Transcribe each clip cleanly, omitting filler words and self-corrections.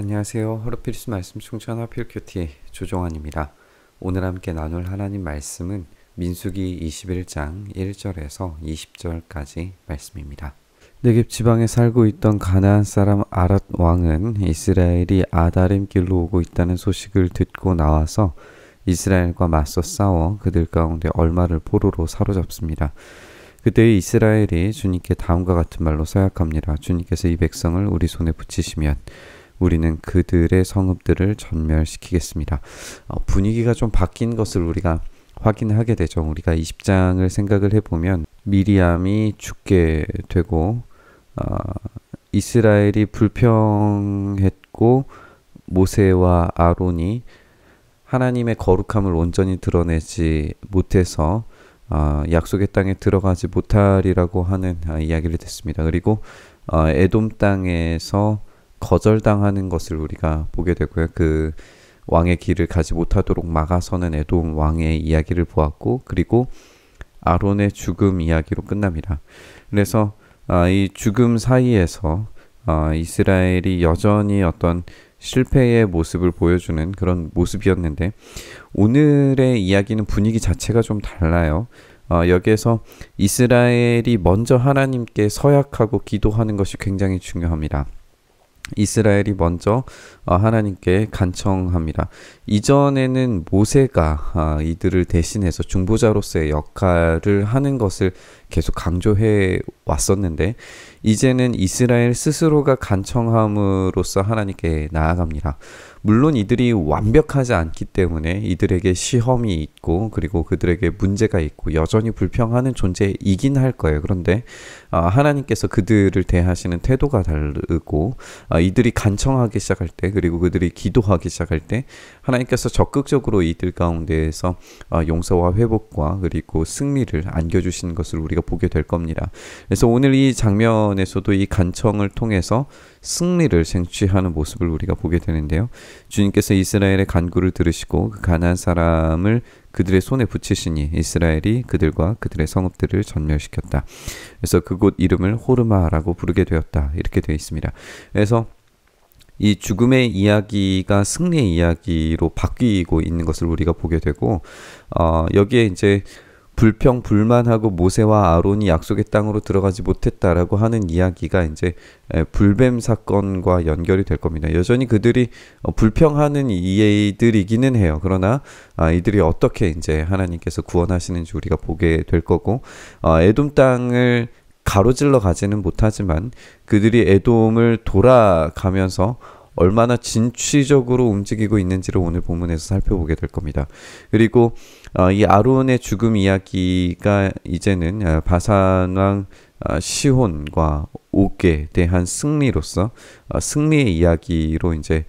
안녕하세요. 하루 필수 말씀 충전 하필 큐티 조종환입니다. 오늘 함께 나눌 하나님 말씀은 민수기 21장 1절에서 20절까지 말씀입니다. 네겝 지방에 살고 있던 가나안 사람 아랏 왕은 이스라엘이 아다림 길로 오고 있다는 소식을 듣고 나와서 이스라엘과 맞서 싸워 그들 가운데 얼마를 포로로 사로잡습니다. 그때 이스라엘이 주님께 다음과 같은 말로 서약합니다. 주님께서 이 백성을 우리 손에 붙이시면 우리는 그들의 성읍들을 전멸시키겠습니다. 분위기가 좀 바뀐 것을 우리가 확인하게 되죠. 우리가 20장을 생각을 해보면 미리암이 죽게 되고 이스라엘이 불평했고 모세와 아론이 하나님의 거룩함을 온전히 드러내지 못해서 약속의 땅에 들어가지 못하리라고 하는 이야기를 듣습니다. 그리고 에돔 땅에서 거절당하는 것을 우리가 보게 되고요. 그 왕의 길을 가지 못하도록 막아서는 에돔 왕의 이야기를 보았고, 그리고 아론의 죽음 이야기로 끝납니다. 그래서 이 죽음 사이에서 이스라엘이 여전히 어떤 실패의 모습을 보여주는 그런 모습이었는데, 오늘의 이야기는 분위기 자체가 좀 달라요. 여기에서 이스라엘이 먼저 하나님께 서약하고 기도하는 것이 굉장히 중요합니다. 이스라엘이 먼저 하나님께 간청합니다. 이전에는 모세가 이들을 대신해서 중보자로서의 역할을 하는 것을 계속 강조해 왔었는데, 이제는 이스라엘 스스로가 간청함으로써 하나님께 나아갑니다. 물론 이들이 완벽하지 않기 때문에 이들에게 시험이 있고, 그리고 그들에게 문제가 있고 여전히 불평하는 존재이긴 할 거예요. 그런데 하나님께서 그들을 대하시는 태도가 다르고, 이들이 간청하기 시작할 때, 그리고 그들이 기도하기 시작할 때 하나님께서 적극적으로 이들 가운데에서 용서와 회복과 그리고 승리를 안겨주시는 것을 우리가 보게 될 겁니다. 그래서 오늘 이 장면에서도 이 간청을 통해서 승리를 쟁취하는 모습을 우리가 보게 되는데요. 주님께서 이스라엘의 간구를 들으시고 그 가나안 사람을 그들의 손에 붙이시니 이스라엘이 그들과 그들의 성읍들을 전멸시켰다. 그래서 그곳 이름을 호르마라고 부르게 되었다. 이렇게 되어 있습니다. 그래서 이 죽음의 이야기가 승리의 이야기로 바뀌고 있는 것을 우리가 보게 되고, 여기에 이제 불평 불만하고 모세와 아론이 약속의 땅으로 들어가지 못했다라고 하는 이야기가 이제 불뱀 사건과 연결이 될 겁니다. 여전히 그들이 불평하는 이들이기는 해요. 그러나 이들이 어떻게 이제 하나님께서 구원하시는지 우리가 보게 될 거고, 에돔 땅을 가로질러 가지는 못하지만 그들이 에돔을 돌아가면서 얼마나 진취적으로 움직이고 있는지를 오늘 본문에서 살펴보게 될 겁니다. 그리고 이 아론의 죽음 이야기가 이제는 바산왕 시혼과 옥에 대한 승리로서 승리의 이야기로 이제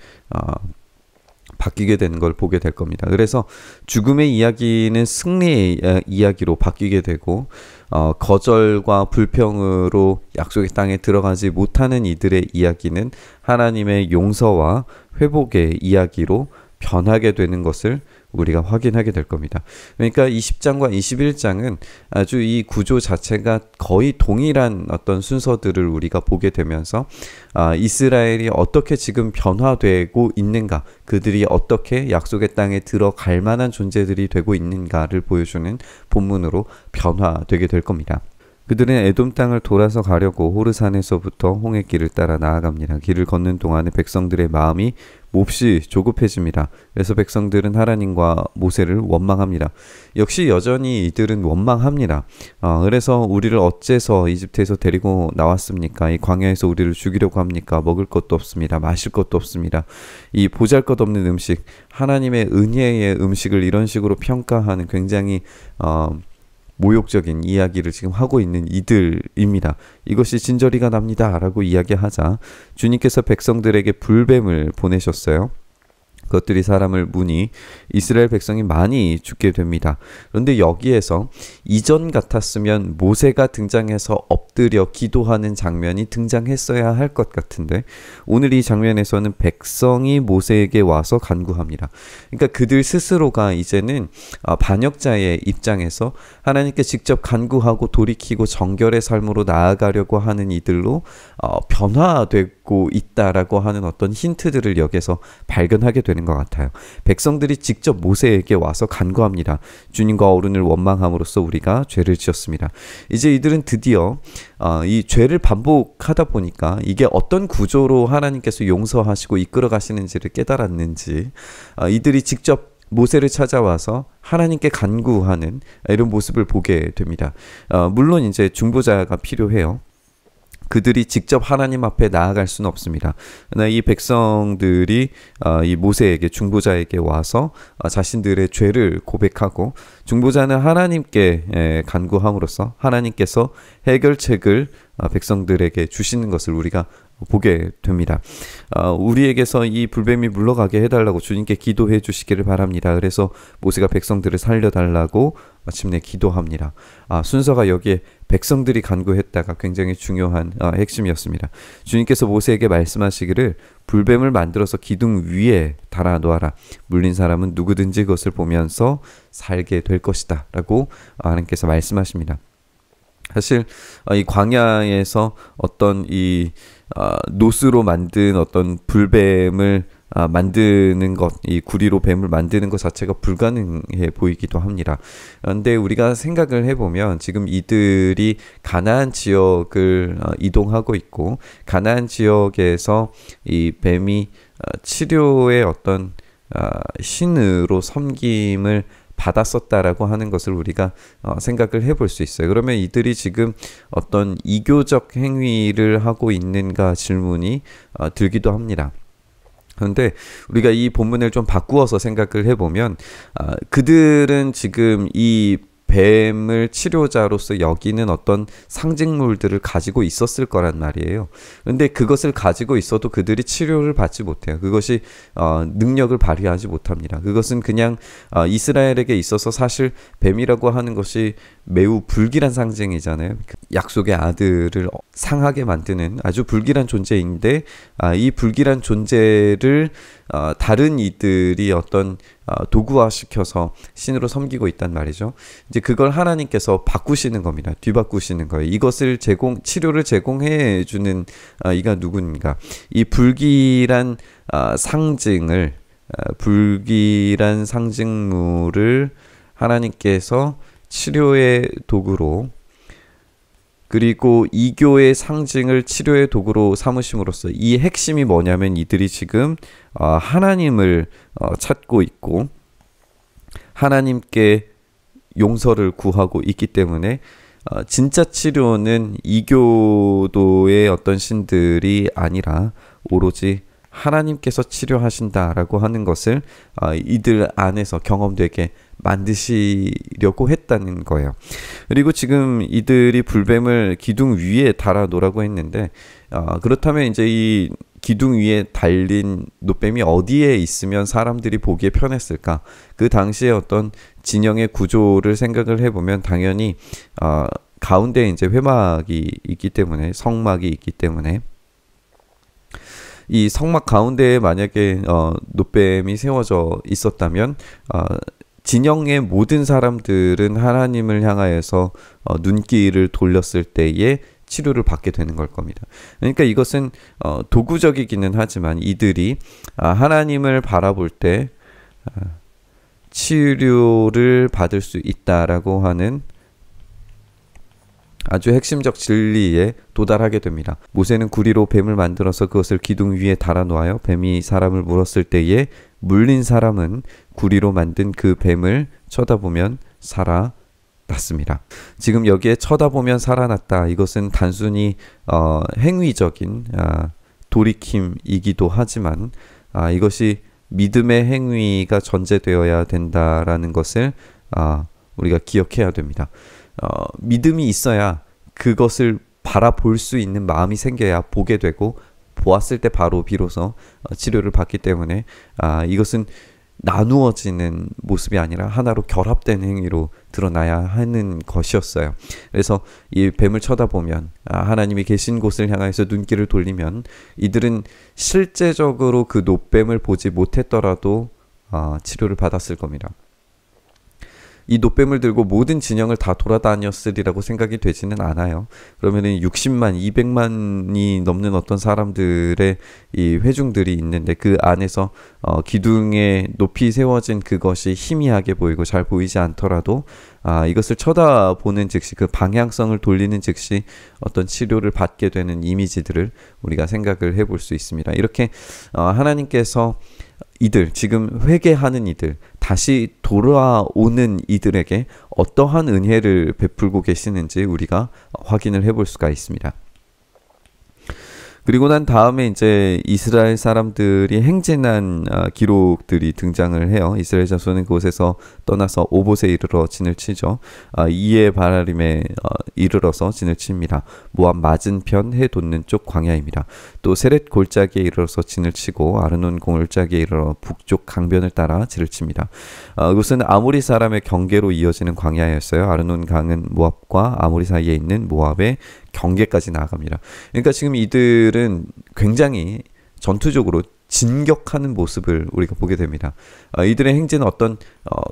바뀌게 되는 걸 보게 될 겁니다. 그래서 죽음의 이야기는 승리의 이야기로 바뀌게 되고, 거절과 불평으로 약속의 땅에 들어가지 못하는 이들의 이야기는 하나님의 용서와 회복의 이야기로 변하게 되는 것을 우리가 확인하게 될 겁니다. 그러니까 20장과 21장은 아주 이 구조 자체가 거의 동일한 어떤 순서들을 우리가 보게 되면서 이스라엘이 어떻게 지금 변화되고 있는가, 그들이 어떻게 약속의 땅에 들어갈 만한 존재들이 되고 있는가를 보여주는 본문으로 변화되게 될 겁니다. 그들은 에돔 땅을 돌아서 가려고 호르산에서부터 홍해길을 따라 나아갑니다. 길을 걷는 동안에 백성들의 마음이 몹시 조급해집니다. 그래서 백성들은 하나님과 모세를 원망합니다. 역시 여전히 이들은 원망합니다. 그래서 우리를 어째서 이집트에서 데리고 나왔습니까? 이 광야에서 우리를 죽이려고 합니까? 먹을 것도 없습니다. 마실 것도 없습니다. 이 보잘것없는 음식, 하나님의 은혜의 음식을 이런 식으로 평가하는 굉장히 모욕적인 이야기를 지금 하고 있는 이들입니다. 이것이 진저리가 납니다 라고 이야기하자 주님께서 백성들에게 불뱀을 보내셨어요. 그것들이 사람을 무니 이스라엘 백성이 많이 죽게 됩니다. 그런데 여기에서 이전 같았으면 모세가 등장해서 엎드려 기도하는 장면이 등장했어야 할 것 같은데 오늘 이 장면에서는 백성이 모세에게 와서 간구합니다. 그러니까 그들 스스로가 이제는 반역자의 입장에서 하나님께 직접 간구하고 돌이키고 정결의 삶으로 나아가려고 하는 이들로 변화되고 있다라고 하는 어떤 힌트들을 여기서 발견하게 되는 것 같아요. 백성들이 직접 모세에게 와서 간구합니다. 주님과 어른을 원망함으로써 우리가 죄를 지었습니다. 이제 이들은 드디어 이 죄를 반복하다 보니까 이게 어떤 구조로 하나님께서 용서하시고 이끌어 가시는지를 깨달았는지 이들이 직접 모세를 찾아와서 하나님께 간구하는 이런 모습을 보게 됩니다. 물론 이제 중보자가 필요해요. 그들이 직접 하나님 앞에 나아갈 수는 없습니다. 그러나 이 백성들이 이 모세에게 중보자에게 와서 자신들의 죄를 고백하고 중보자는 하나님께 간구함으로써 하나님께서 해결책을 백성들에게 주시는 것을 우리가 보게 됩니다. 우리에게서 이 불뱀이 물러가게 해달라고 주님께 기도해 주시기를 바랍니다. 그래서 모세가 백성들을 살려달라고 마침내 기도합니다. 순서가 여기에 백성들이 간구했다가 굉장히 중요한 핵심이었습니다. 주님께서 모세에게 말씀하시기를 불뱀을 만들어서 기둥 위에 달아놓아라. 물린 사람은 누구든지 그것을 보면서 살게 될 것이다 라고 하나님께서 말씀하십니다. 사실 이 광야에서 어떤 이 노스로 만든 어떤 불뱀을 만드는 것, 이 구리로 뱀을 만드는 것 자체가 불가능해 보이기도 합니다. 그런데 우리가 생각을 해보면 지금 이들이 가나안 지역을 이동하고 있고 가나안 지역에서 이 뱀이 치료의 어떤 신으로 섬김을 받았었다라고 하는 것을 우리가 생각을 해볼 수 있어요. 그러면 이들이 지금 어떤 이교적 행위를 하고 있는가 질문이 들기도 합니다. 그런데 우리가 이 본문을 좀 바꾸어서 생각을 해보면 그들은 지금 이 뱀을 치료자로서 여기는 어떤 상징물들을 가지고 있었을 거란 말이에요. 그런데 그것을 가지고 있어도 그들이 치료를 받지 못해요. 그것이 능력을 발휘하지 못합니다. 그것은 그냥 이스라엘에게 있어서 사실 뱀이라고 하는 것이 매우 불길한 상징이잖아요. 약속의 아들을 상하게 만드는 아주 불길한 존재인데 이 불길한 존재를 다른 이들이 어떤 도구화시켜서 신으로 섬기고 있단 말이죠. 이제 그걸 하나님께서 바꾸시는 겁니다. 뒤바꾸시는 거예요. 이것을 치료를 제공해 주는 이가 누군가. 이 불길한 불길한 상징물을 하나님께서 치료의 도구로 그리고 이교의 상징을 치료의 도구로 삼으심으로써 이 핵심이 뭐냐면 이들이 지금 하나님을 찾고 있고 하나님께 용서를 구하고 있기 때문에 진짜 치료는 이교도의 어떤 신들이 아니라 오로지 하나님께서 치료하신다라고 하는 것을 이들 안에서 경험되게 만드시려고 했다는 거예요. 그리고 지금 이들이 불뱀을 기둥 위에 달아 놓으라고 했는데 그렇다면 이제 이 기둥 위에 달린 놋뱀이 어디에 있으면 사람들이 보기에 편했을까? 그 당시에 어떤 진영의 구조를 생각을 해보면 당연히 가운데 이제 회막이 있기 때문에 성막이 있기 때문에 이 성막 가운데에 만약에 놋뱀이 세워져 있었다면 진영의 모든 사람들은 하나님을 향하여서 눈길을 돌렸을 때에 치료를 받게 되는 걸 겁니다. 그러니까 이것은 도구적이기는 하지만 이들이 하나님을 바라볼 때 치료를 받을 수 있다라고 하는 아주 핵심적 진리에 도달하게 됩니다. 모세는 구리로 뱀을 만들어서 그것을 기둥 위에 달아 놓아요. 뱀이 사람을 물었을 때에 물린 사람은 구리로 만든 그 뱀을 쳐다보면 살아났습니다. 지금 여기에 쳐다보면 살아났다. 이것은 단순히 행위적인 돌이킴이기도 하지만 이것이 믿음의 행위가 전제되어야 된다라는 것을 우리가 기억해야 됩니다. 믿음이 있어야 그것을 바라볼 수 있는 마음이 생겨야 보게 되고 보았을 때 바로 비로소 치료를 받기 때문에 이것은 나누어지는 모습이 아니라 하나로 결합된 행위로 드러나야 하는 것이었어요. 그래서 이 뱀을 쳐다보면 하나님이 계신 곳을 향해서 눈길을 돌리면 이들은 실제적으로 그 노뱀을 보지 못했더라도 치료를 받았을 겁니다. 이 노뱀을 들고 모든 진영을 다 돌아다녔으리라고 생각이 되지는 않아요. 그러면은 60만, 200만이 넘는 어떤 사람들의 이 회중들이 있는데 그 안에서 기둥에 높이 세워진 그것이 희미하게 보이고 잘 보이지 않더라도 이것을 쳐다보는 즉시 그 방향성을 돌리는 즉시 어떤 치료를 받게 되는 이미지들을 우리가 생각을 해볼 수 있습니다. 이렇게 하나님께서 이들, 지금 회개하는 이들, 다시 돌아오는 이들에게 어떠한 은혜를 베풀고 계시는지 우리가 확인을 해볼 수가 있습니다. 그리고 난 다음에 이제 이스라엘 사람들이 행진한 기록들이 등장을 해요. 이스라엘 자손은 그곳에서 떠나서 오봇에 이르러 진을 치죠. 이에 바라림에 이르러서 진을 칩니다. 모압 맞은편 해 돋는 쪽 광야입니다. 또 세렛 골짜기에 이르러서 진을 치고 아르논 골짜기에 이르러 북쪽 강변을 따라 진을 칩니다. 이곳은 아모리 사람의 경계로 이어지는 광야였어요. 아르논 강은 모압과 아모리 사이에 있는 모압의 경계까지 나아갑니다. 그러니까 지금 이들은 굉장히 전투적으로 진격하는 모습을 우리가 보게 됩니다. 이들의 행진은 어떤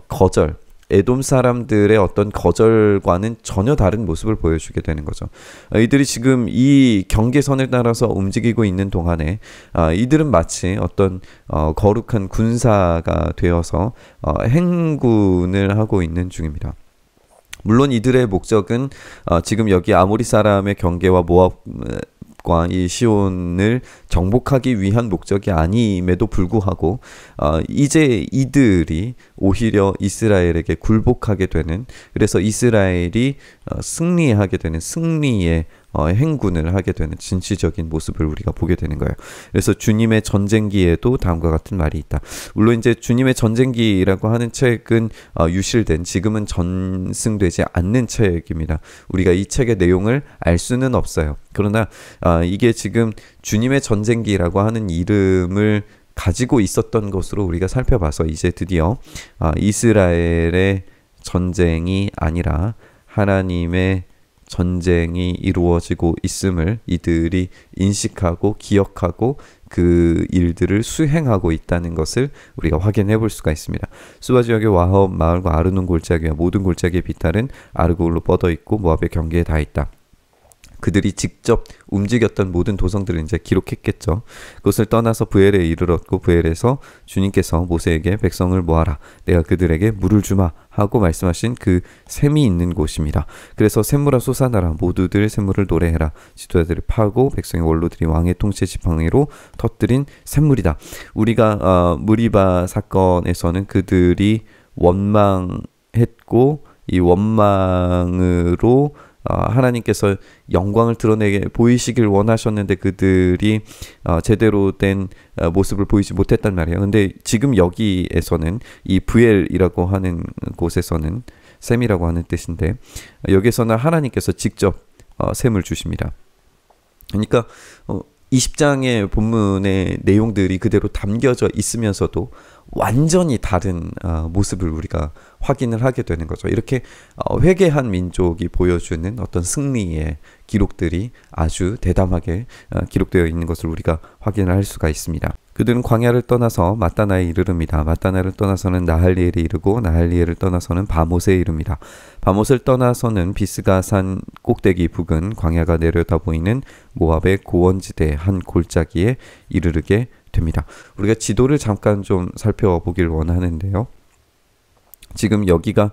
거절, 에돔 사람들의 어떤 거절과는 전혀 다른 모습을 보여주게 되는 거죠. 이들이 지금 이 경계선을 따라서 움직이고 있는 동안에 이들은 마치 어떤 거룩한 군사가 되어서 행군을 하고 있는 중입니다. 물론 이들의 목적은 지금 여기 아모리 사람의 경계와 모압과 이 시온을 정복하기 위한 목적이 아님에도 불구하고 이제 이들이 오히려 이스라엘에게 굴복하게 되는, 그래서 이스라엘이 승리하게 되는 승리의 행군을 하게 되는 진취적인 모습을 우리가 보게 되는 거예요. 그래서 주님의 전쟁기에도 다음과 같은 말이 있다. 물론 이제 주님의 전쟁기라고 하는 책은 유실된, 지금은 전승되지 않는 책입니다. 우리가 이 책의 내용을 알 수는 없어요. 그러나 이게 지금 주님의 전쟁기라고 하는 이름을 가지고 있었던 것으로 우리가 살펴봐서 이제 드디어 이스라엘의 전쟁이 아니라 하나님의 전쟁이 이루어지고 있음을 이들이 인식하고 기억하고 그 일들을 수행하고 있다는 것을 우리가 확인해 볼 수가 있습니다. 수바 지역의 와합 마을과 아르논 골짜기와 모든 골짜기의 비탈은 아르골로 뻗어 있고 모압의 경계에 다 있다. 그들이 직접 움직였던 모든 도성들을 이제 기록했겠죠. 그것을 떠나서 브엘에 이르렀고 브엘에서 주님께서 모세에게 백성을 모아라, 내가 그들에게 물을 주마 하고 말씀하신 그 샘이 있는 곳입니다. 그래서 샘물아 솟아나라, 모두들 샘물을 노래해라, 지도자들이 파고 백성의 원로들이 왕의 통치 지팡이로 터뜨린 샘물이다. 우리가 무리바 사건에서는 그들이 원망했고 이 원망으로 하나님께서 영광을 드러내게 보이시길 원하셨는데 그들이 제대로 된 모습을 보이지 못했단 말이에요. 근데 지금 여기에서는 이 브엘이라고 하는 곳에서는 샘이라고 하는 뜻인데 여기서는 하나님께서 직접 샘을 주십니다. 그러니까 20장의 본문의 내용들이 그대로 담겨져 있으면서도 완전히 다른 모습을 우리가 확인을 하게 되는 거죠. 이렇게 회개한 민족이 보여주는 어떤 승리의 기록들이 아주 대담하게 기록되어 있는 것을 우리가 확인을 할 수가 있습니다. 그들은 광야를 떠나서 마따나에 이르릅니다. 마따나를 떠나서는 나할리엘에 이르고 나할리엘을 떠나서는 바못에 이릅니다. 바못을 떠나서는 비스가 산 꼭대기 북은 광야가 내려다 보이는 모압의 고원지대 한 골짜기에 이르르게 됩니다. 우리가 지도를 잠깐 좀 살펴보길 원하는데요. 지금 여기가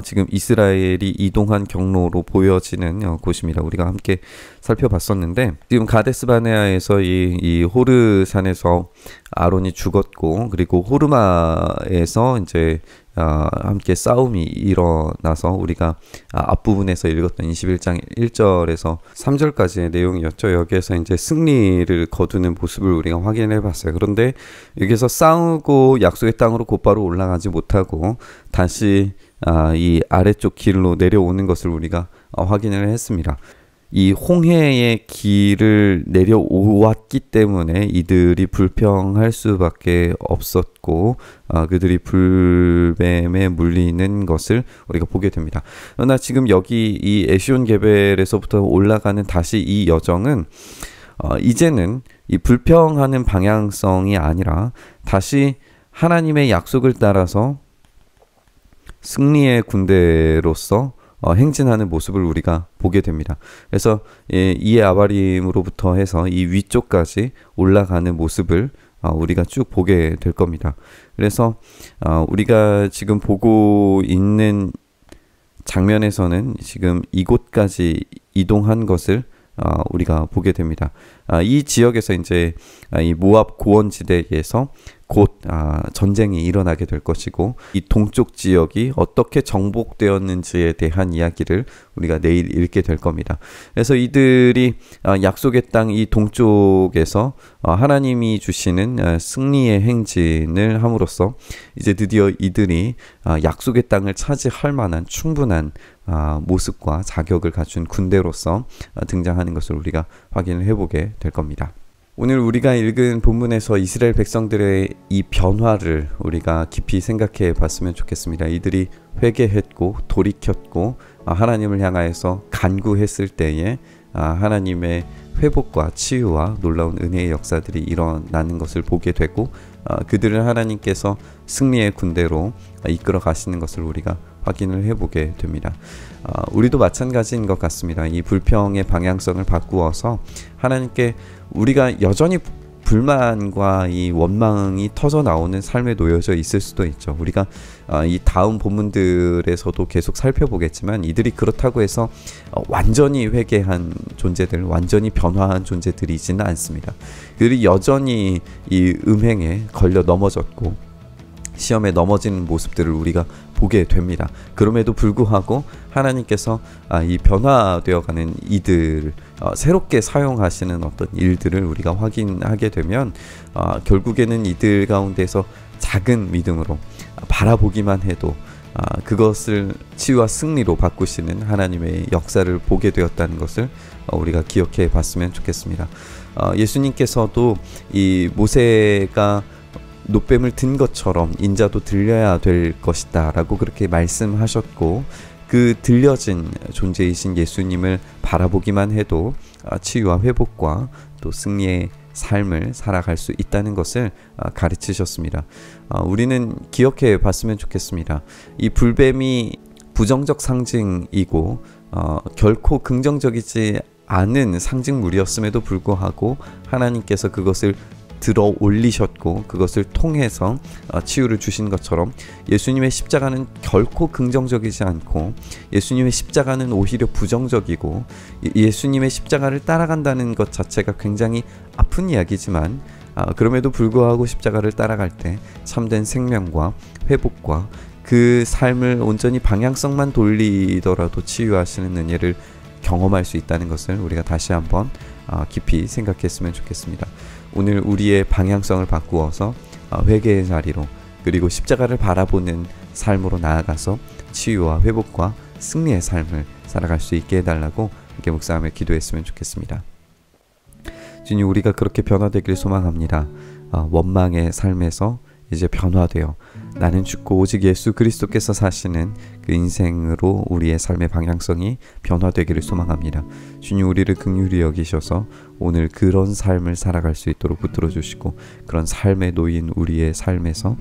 지금 이스라엘이 이동한 경로로 보여지는 곳입니다. 우리가 함께 살펴봤었는데 지금 가데스 바네아에서 이 호르산에서 아론이 죽었고 그리고 호르마에서 이제 함께 싸움이 일어나서 우리가 앞부분에서 읽었던 21장 1절에서 3절까지의 내용이었죠. 여기에서 이제 승리를 거두는 모습을 우리가 확인해 봤어요. 그런데 여기서 싸우고 약속의 땅으로 곧바로 올라가지 못하고 다시 이 아래쪽 길로 내려오는 것을 우리가 확인을 했습니다. 이 홍해의 길을 내려오았기 때문에 이들이 불평할 수밖에 없었고 그들이 불뱀에 물리는 것을 우리가 보게 됩니다. 그러나 지금 여기 이 에시온 게벨에서부터 올라가는 다시 이 여정은 이제는 이 불평하는 방향성이 아니라 다시 하나님의 약속을 따라서 승리의 군대로서 행진하는 모습을 우리가 보게 됩니다. 그래서 이에 아바림으로부터 해서 이 위쪽까지 올라가는 모습을 우리가 쭉 보게 될 겁니다. 그래서 우리가 지금 보고 있는 장면에서는 지금 이곳까지 이동한 것을 우리가 보게 됩니다. 이 지역에서 이제 이 모압 고원지대에서 곧 전쟁이 일어나게 될 것이고 이 동쪽 지역이 어떻게 정복되었는지에 대한 이야기를 우리가 내일 읽게 될 겁니다. 그래서 이들이 약속의 땅 이 동쪽에서 하나님이 주시는 승리의 행진을 함으로써 이제 드디어 이들이 약속의 땅을 차지할 만한 충분한 모습과 자격을 갖춘 군대로서 등장하는 것을 우리가 확인을 해보게 될 겁니다. 오늘 우리가 읽은 본문에서 이스라엘 백성들의 이 변화를 우리가 깊이 생각해 봤으면 좋겠습니다. 이들이 회개했고 돌이켰고 하나님을 향하여서 간구했을 때에 하나님의 회복과 치유와 놀라운 은혜의 역사들이 일어나는 것을 보게 되고 그들을 하나님께서 승리의 군대로 이끌어 가시는 것을 우리가 확인을 해보게 됩니다. 우리도 마찬가지인 것 같습니다. 이 불평의 방향성을 바꾸어서 하나님께 우리가 여전히 불만과 이 원망이 터져 나오는 삶에 놓여져 있을 수도 있죠. 우리가 이 다음 본문들에서도 계속 살펴보겠지만 이들이 그렇다고 해서 완전히 회개한 존재들, 완전히 변화한 존재들이지는 않습니다. 그들이 여전히 이 음행에 걸려 넘어졌고 시험에 넘어지는 모습들을 우리가 보게 됩니다. 그럼에도 불구하고 하나님께서 이 변화되어가는 이들 새롭게 사용하시는 어떤 일들을 우리가 확인하게 되면 결국에는 이들 가운데서 작은 믿음으로 바라보기만 해도 그것을 치유와 승리로 바꾸시는 하나님의 역사를 보게 되었다는 것을 우리가 기억해 봤으면 좋겠습니다. 예수님께서도 이 모세가 놋뱀을 든 것처럼 인자도 들려야 될 것이다 라고 그렇게 말씀하셨고 그 들려진 존재이신 예수님을 바라보기만 해도 치유와 회복과 또 승리의 삶을 살아갈 수 있다는 것을 가르치셨습니다. 우리는 기억해 봤으면 좋겠습니다. 이 불뱀이 부정적 상징이고 결코 긍정적이지 않은 상징물이었음에도 불구하고 하나님께서 그것을 들어 올리셨고 그것을 통해서 치유를 주신 것처럼 예수님의 십자가는 결코 긍정적이지 않고 예수님의 십자가는 오히려 부정적이고 예수님의 십자가를 따라간다는 것 자체가 굉장히 아픈 이야기지만 그럼에도 불구하고 십자가를 따라갈 때 참된 생명과 회복과 그 삶을 온전히 방향성만 돌리더라도 치유하시는 은혜를 경험할 수 있다는 것을 우리가 다시 한번 깊이 생각했으면 좋겠습니다. 오늘 우리의 방향성을 바꾸어서 회개의 자리로 그리고 십자가를 바라보는 삶으로 나아가서 치유와 회복과 승리의 삶을 살아갈 수 있게 해달라고 함께 묵상하며 기도했으면 좋겠습니다. 주님, 우리가 그렇게 변화되길 소망합니다. 원망의 삶에서 이제 변화되어 나는 죽고 오직 예수 그리스도께서 사시는 그 인생으로 우리의 삶의 방향성이 변화되기를 소망합니다. 주님, 우리를 긍휼히 여기셔서 오늘 그런 삶을 살아갈 수 있도록 붙들어 주시고 그런 삶에 놓인 우리의 삶에서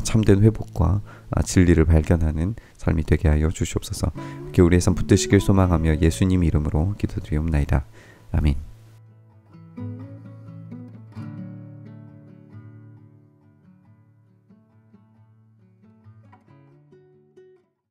참된 회복과 진리를 발견하는 삶이 되게 하여 주시옵소서. 이렇게 우리의 삶 붙드시길 소망하며 예수님 이름으로 기도드리옵나이다. 아멘.